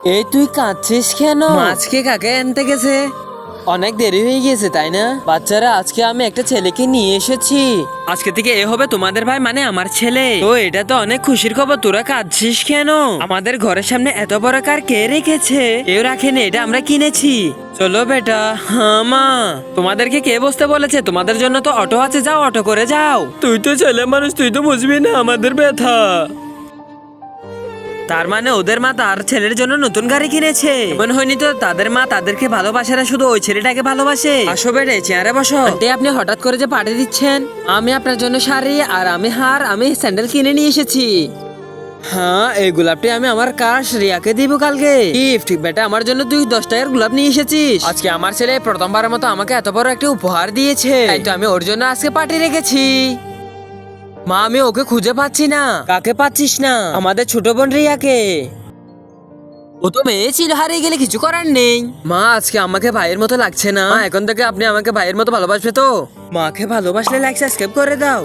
এই তুই কাঁদছিস কেন? আজকে কাকে আনতে গেছে? অনেক দেরি হয়ে গিয়েছে তাই না? বাচ্চারা, আজকে আমি একটা ছেলেকে নিয়ে এসেছি। আজকে থেকে এ হবে তোমাদের ভাই, মানে আমার ছেলে। তো এটা তো অনেক খুশির খবর। তোরা কাঁদছিস কেন? আমাদের ঘরের সামনে এত বড় কার কে রেখেছে? কেউ রাখেনি, এটা আমরা কিনেছি। চলো বেটা। হ্যাঁ মা, তোমাদেরকে কে বসতে বলেছে? তোমাদের জন্য তো অটো আছে, যাও অটো করে যাও। তুই তো ছেলে মানুষ, তুই তো বুঝবি না আমাদের ব্যথা। তার মানে ওদের মা তার ছেলের জন্য নতুন গাড়ি কিনেছে। মনে হয়নি তো তাদের মা তাদেরকে ভালোবাসে না, শুধু ওই ছেলেটাকে ভালোবাসে। আসো বেটে, চেয়ারে বসো। আন্টি, আপনি হঠাৎ করে যে পাঠিয়ে দিচ্ছেন? আমি আপনার জন্য শাড়ি আর আমি হার, আমি স্যান্ডেল কিনে নিয়ে এসেছি। হ্যাঁ, এই গোলাপটি আমি আমার কাশ রিয়াকে দিব কালকে গিফট। বেটা, আমার জন্য তুই 10 টাকার গোলাপ নিয়ে এসেছিস। আজকে আমার ছেলে প্রথমবারের মতো আমাকে এত বড় একটা উপহার দিয়েছে, তাই তো আমি ওর জন্য আজকে পার্টি রেখেছি। মা, আমি ওকে খুঁজে পাচ্ছি না। কাকে পাচ্ছিস না? আমাদের ছোট বোন রিয়াকে। ও তো মেয়ে ছিল, হারিয়ে গেলে কিছু করার নেই। মা, আজকে আমাকে ভাইয়ের মতো লাগছে না। মা, এখন থেকে আপনি আমাকে ভাইয়ের মতো ভালোবাসবে তো? মাকে ভালোবাসলে লাইক সাবস্ক্রাইব করে দাও।